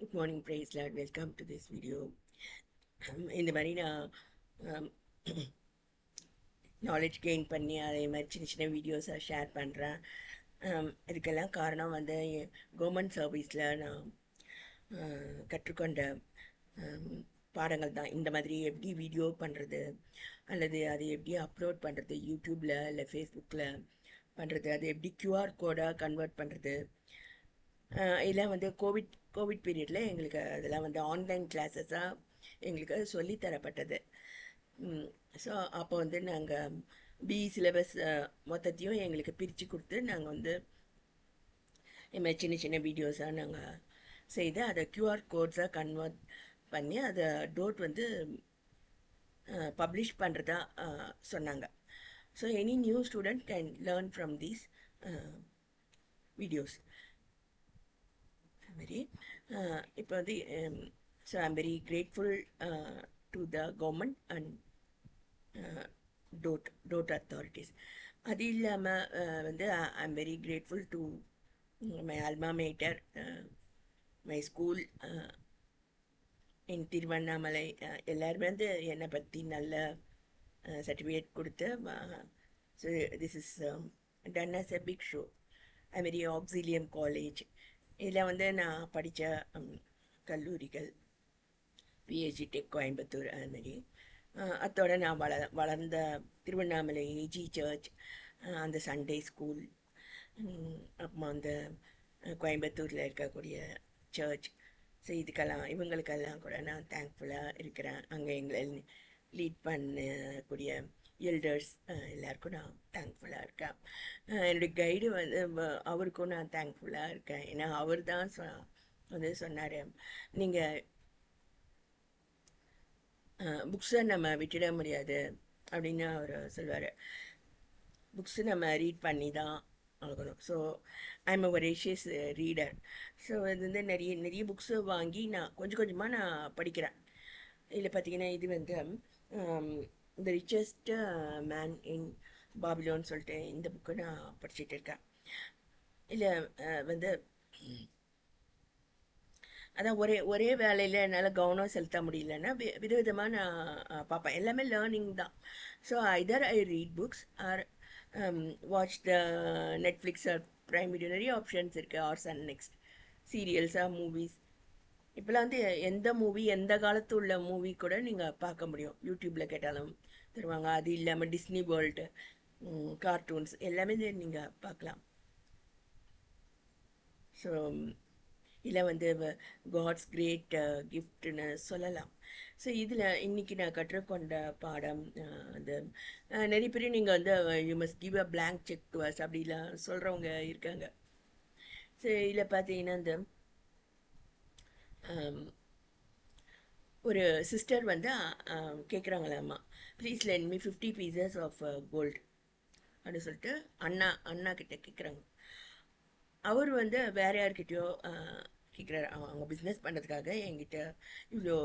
Good morning, praise Lord. Welcome to this video. இந்த மாதிரி நான் நாலேஜ் கெயின் பண்ணி அதே மாதிரி சின்ன சின்ன வீடியோஸை ஷேர் பண்ணுறேன். இதுக்கெல்லாம் காரணம் வந்து கவர்மெண்ட் சர்வீஸில் நான் கற்றுக்கொண்ட பாடங்கள் தான். இந்த மாதிரி எப்படி வீடியோ பண்ணுறது அல்லது அது எப்படி அப்லோட் பண்ணுறது யூடியூப்பில் இல்லை ஃபேஸ்புக்கில் பண்ணுறது, அது எப்படி கியூஆர் கோடாக கன்வெர்ட் பண்ணுறது, இதெல்லாம் வந்து கோவிட் பீரியடில் எங்களுக்கு அதெல்லாம் வந்து ஆன்லைன் கிளாஸஸாக எங்களுக்கு சொல்லித்தரப்பட்டது. ஸோ அப்போ வந்து நாங்கள் பிஇ சிலபஸ் மொத்தத்தையும் எங்களுக்கு பிரித்து கொடுத்து நாங்கள் வந்து இதுமாதிரி சின்ன சின்ன வீடியோஸாக நாங்கள் செய்து அதை கியூஆர் கோட்ஸாக கன்வெர்ட் பண்ணி அதை டோட் வந்து பப்ளிஷ் பண்ணுறதா சொன்னாங்க. So any new student can learn from these videos. very இப்போ வந்து so I'm very grateful to the government and DOTE authorities. அது இல்லாமல் வந்து I'm very grateful to my alma mater, my school in Tiruvannamalai. எல்லாருமே வந்து என்னை பற்றி நல்ல சர்டிஃபிகேட் கொடுத்து so this is done as a big show. I very Auxilium college, இதில் வந்து நான் படித்த கல்லூரிகள் பிஹெச்டி டெக் கோயம்புத்தூர், அதுமாரி அதோட நான் வளர்ந்த திருவண்ணாமலை ஏஜி சர்ச், அந்த சண்டே ஸ்கூல், அப்புறமா அந்த கோயம்புத்தூரில் இருக்கக்கூடிய சர்ச். ஸோ இவங்களுக்கெல்லாம் கூட நான் தேங்க்ஃபுல்லாக இருக்கிறேன். அங்கே எங்களை லீட் பண்ணக்கூடிய எல்டர்ஸ் எல்லாருக்கும் நான் தேங்க்ஃபுல்லாக இருக்கேன். என்னுடைய கைடு வந்து அவருக்கும் நான் தேங்க்ஃபுல்லாக இருக்கேன். ஏன்னா அவர் தான் வந்து சொன்னார், நீங்கள் புக்ஸை நம்ம விட்டுட முடியாது அப்படின்னு அவர் சொல்லுவார். புக்ஸு நம்ம ரீட் பண்ணி தான் ஆகணும். So I'm a voracious reader. So இது வந்து நிறைய புக்ஸு வாங்கி நான் கொஞ்சம் கொஞ்சமாக நான் படிக்கிறேன். இதில் பார்த்தீங்கன்னா இது வந்து த ரிச்சஸ்ட் மேன் இன் பாபிலோன்னு சொல்லிட்டு இந்த புக்கை நான் படிச்சுட்டு இருக்கேன். இல்லை வந்து அதான் ஒரே வேலையில் என்னால் கவனம் செலுத்த முடியலன்னா விதவிதமாக நான் பார்ப்பேன். எல்லாமே லேர்னிங் தான். So either I read books or watch the Netflix or Prime Video, நிறைய ஆப்ஷன்ஸ் இருக்குது. ஆர் சன் நெக்ஸ்ட் சீரியல்ஸாக மூவிஸ். இப்போலாம் வந்து எந்த மூவி எந்த காலத்து உள்ள மூவி கூட நீங்கள் பார்க்க முடியும், யூடியூப்பில் கேட்டாலும் தருவாங்க. அது இல்லாமல் டிஸ்னி வேர்ல்டு, கார்ட்டூன்ஸ் எல்லாமே நீங்கள் பார்க்கலாம். ஸோ இல்லை வந்து காட்ஸ் கிரேட் கிஃப்ட்னு சொல்லலாம். ஸோ இதில் இன்றைக்கி நான் கற்றுக்கொண்ட பாடம் அந்த நிறைய பேர் நீங்கள் வந்து you must give a blank cheque to us அப்படிலாம் சொல்கிறவங்க இருக்காங்க. ஸோ இதில் பார்த்தீங்கன்னா இந்த ஒரு சிஸ்டர் வந்து கேட்குறாங்களாம்மா, please lend me 50 pieces of gold அப்படின்னு சொல்லிட்டு அண்ணா கிட்ட கேட்குறாங்க. அவர் வந்து வேற யார்கிட்டயோ கேட்குறாரு. அவங்க பிஸ்னஸ் பண்ணுறதுக்காக என்கிட்ட இவ்வளோ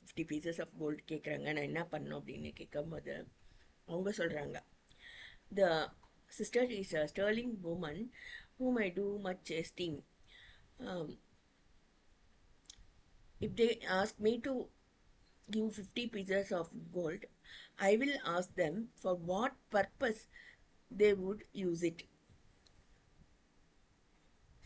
50 pieces ஆஃப் கோல்டு கேட்குறாங்க, நான் என்ன பண்ணணும் அப்படின்னு கேட்கும்போது அவங்க சொல்கிறாங்க, the sister is a sterling woman whom I do much esteem. If they ask me to give 50 pieces of gold, I will ask them for what purpose they would use it.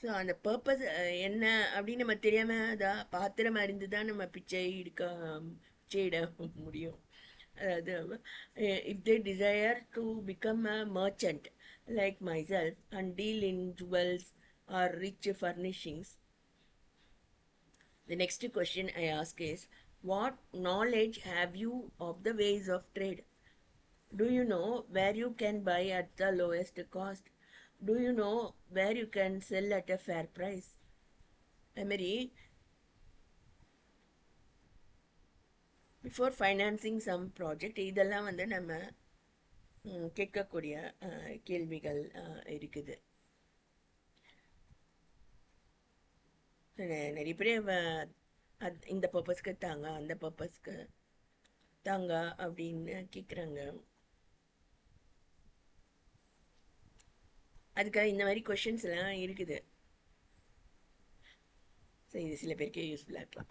So அந்த purpose என்ன அப்படின்னு நம்ம தெரியாமல் அதான் பாத்திரம் அறிந்து தான் நம்ம பிச்சையிட முடியும். அதாவது if they desire to become a merchant like myself and deal in jewels or rich furnishings, the next question I ask is, what knowledge have you of the ways of trade? Do you know where you can buy at the lowest cost? Do you know where you can sell at a fair price? அதுமாரி before financing some project இதெல்லாம் வந்து நம்ம கேட்கக்கூடிய கேள்விகள் இருக்குது. நிறைய பேர் இந்த பர்பஸ்க்கு தாங்க அந்த பர்பஸ்க்கு தாங்க அப்படின்னு கேட்குறாங்க. அதுக்காக இந்த மாதிரி கொஷின்ஸ்லாம் இருக்குது. ஸோ இது சில பேருக்கு யூஸ்ஃபுல்லாக இருக்கலாம்.